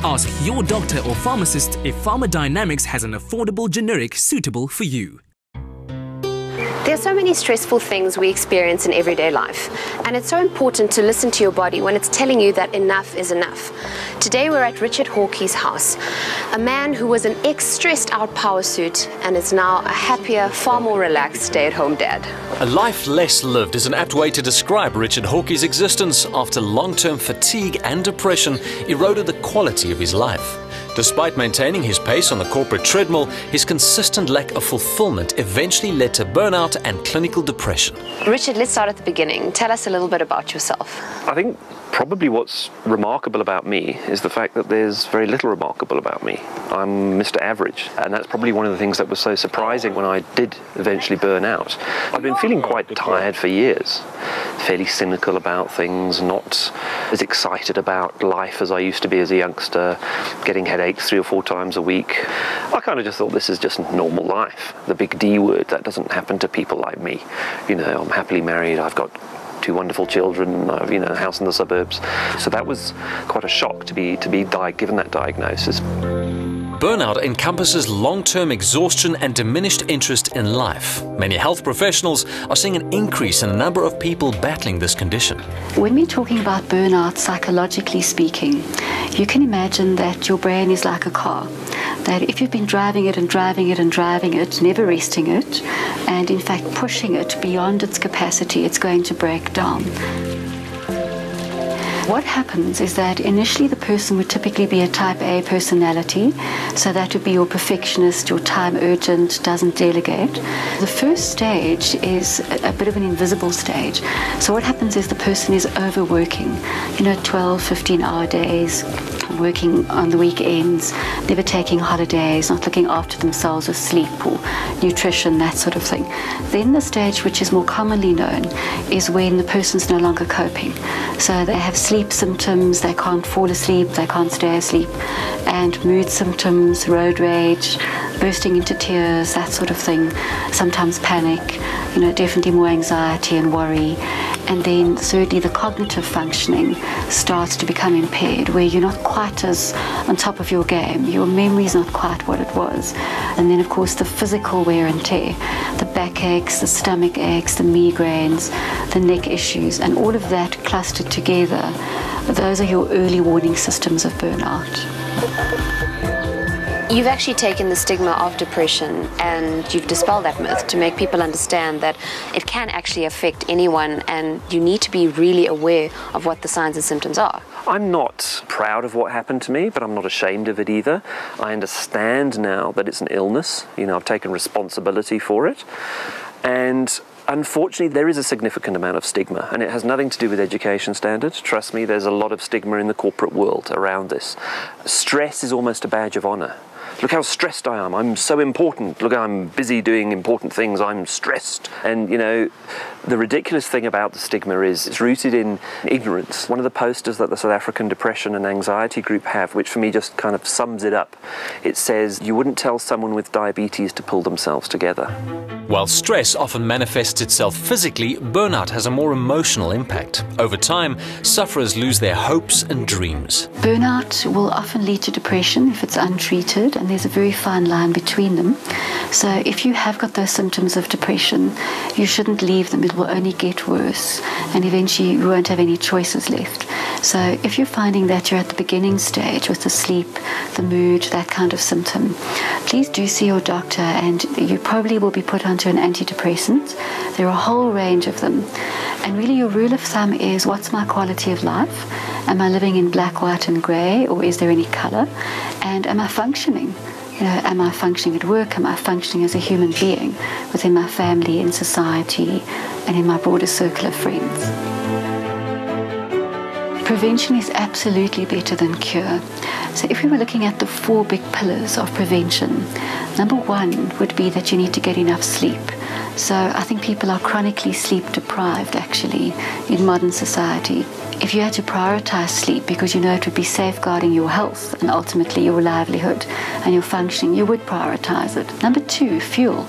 Ask your doctor or pharmacist if Pharmacodynamics has an affordable generic suitable for you. There are so many stressful things we experience in everyday life, and it's so important to listen to your body when it's telling you that enough is enough. Today we're at Richard Hawkey's house, a man who was an ex-stressed out power suit and is now a happier, far more relaxed stay-at-home dad. A life less lived is an apt way to describe Richard Hawkey's existence after long-term fatigue and depression eroded the quality of his life. Despite maintaining his pace on the corporate treadmill, his consistent lack of fulfillment eventually led to burnout and clinical depression. Richard, let's start at the beginning. Tell us a little bit about yourself. I think probably what's remarkable about me is the fact that there's very little remarkable about me. I'm Mr. Average, and that's probably one of the things that was so surprising when I did eventually burn out. I've been feeling quite tired for years, fairly cynical about things, not as excited about life as I used to be as a youngster, getting headaches 3 or 4 times a week. I kind of just thought this is just normal life. The big D word, that doesn't happen to people like me. You know, I'm happily married, I've got 2 wonderful children, I've, a house in the suburbs. So that was quite a shock to be given that diagnosis. Burnout encompasses long-term exhaustion and diminished interest in life. Many health professionals are seeing an increase in the number of people battling this condition. When we're talking about burnout, psychologically speaking, you can imagine that your brain is like a car. That if you've been driving it and driving it and driving it, never resting it, and in fact pushing it beyond its capacity, it's going to break down. What happens is that initially the person would typically be a type A personality, so that would be your perfectionist, your time urgent, doesn't delegate. The first stage is a bit of an invisible stage. So what happens is the person is overworking, 12, 15-hour days, working on the weekends, never taking holidays, not looking after themselves with sleep or nutrition, that sort of thing. Then the stage which is more commonly known is when the person's no longer coping. So they have sleep symptoms, they can't fall asleep, they can't stay asleep, and mood symptoms, road rage, bursting into tears, that sort of thing, sometimes panic, definitely more anxiety and worry. And then thirdly, the cognitive functioning starts to become impaired, where you're not quite as on top of your game, your memory's not quite what it was. And then of course the physical wear and tear, the backaches, the stomach aches, the migraines, the neck issues, and all of that clustered together, those are your early warning systems of burnout. You've actually taken the stigma of depression and you've dispelled that myth to make people understand that it can actually affect anyone, and you need to be really aware of what the signs and symptoms are. I'm not proud of what happened to me, but I'm not ashamed of it either. I understand now that it's an illness. I've taken responsibility for it. And unfortunately, there is a significant amount of stigma, and it has nothing to do with education standards. Trust me, there's a lot of stigma in the corporate world around this. Stress is almost a badge of honor. Look how stressed I am. I'm so important. Look, I'm busy doing important things. I'm stressed. And, the ridiculous thing about the stigma is it's rooted in ignorance. One of the posters that the South African Depression and Anxiety Group have, which for me just kind of sums it up, it says, you wouldn't tell someone with diabetes to pull themselves together. While stress often manifests itself physically, burnout has a more emotional impact. Over time, sufferers lose their hopes and dreams. Burnout will often lead to depression if it's untreated, and there's a very fine line between them. So if you have got those symptoms of depression, you shouldn't leave them. It will only get worse, and eventually you won't have any choices left. So if you're finding that you're at the beginning stage with the sleep, the mood, that kind of symptom, please do see your doctor, and you probably will be put onto an antidepressant. There are a whole range of them. And really your rule of thumb is, what's my quality of life? Am I living in black, white and grey, or is there any colour? And am I functioning? Am I functioning at work? Am I functioning as a human being within my family, in society, and in my broader circle of friends? Prevention is absolutely better than cure. So if we were looking at the 4 big pillars of prevention, number 1 would be that you need to get enough sleep. So I think people are chronically sleep deprived actually in modern society. If you had to prioritize sleep because it would be safeguarding your health and ultimately your livelihood and your functioning, you would prioritize it. Number 2, fuel.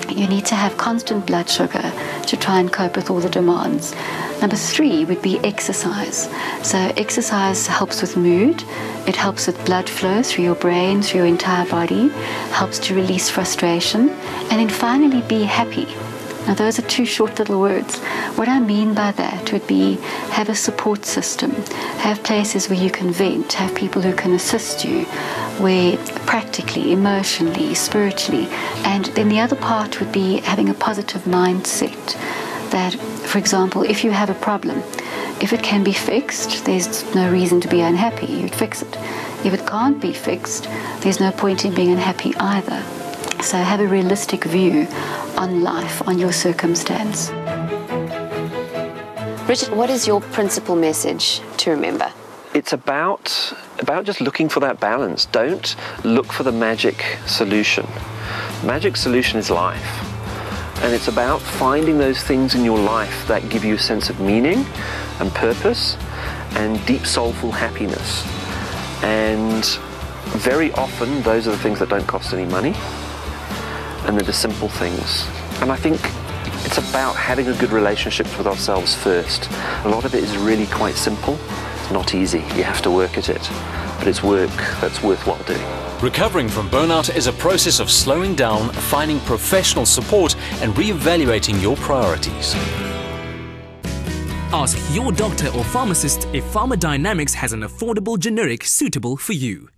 You need to have constant blood sugar to try and cope with all the demands. Number 3 would be exercise. So exercise helps with mood, it helps with blood flow through your brain, through your entire body, helps to release frustration, and then finally be happy. Now those are 2 short little words. What I mean by that would be have a support system, have places where you can vent, have people who can assist you, where practically, emotionally, spiritually, and then the other part would be having a positive mindset. That, for example, if you have a problem, if it can be fixed, there's no reason to be unhappy, you'd fix it. If it can't be fixed, there's no point in being unhappy either. So have a realistic view on life, on your circumstance. Richard, what is your principal message to remember? It's about just looking for that balance. Don't look for the magic solution. Magic solution is life. And it's about finding those things in your life that give you a sense of meaning and purpose and deep soulful happiness. And very often those are the things that don't cost any money, and they're the simple things. And I think it's about having a good relationship with ourselves first. A lot of it is really quite simple. It's not easy. You have to work at it. But it's work that's worthwhile doing. Recovering from burnout is a process of slowing down, finding professional support, and re-evaluating your priorities. Ask your doctor or pharmacist if Pharmacodynamics has an affordable generic suitable for you.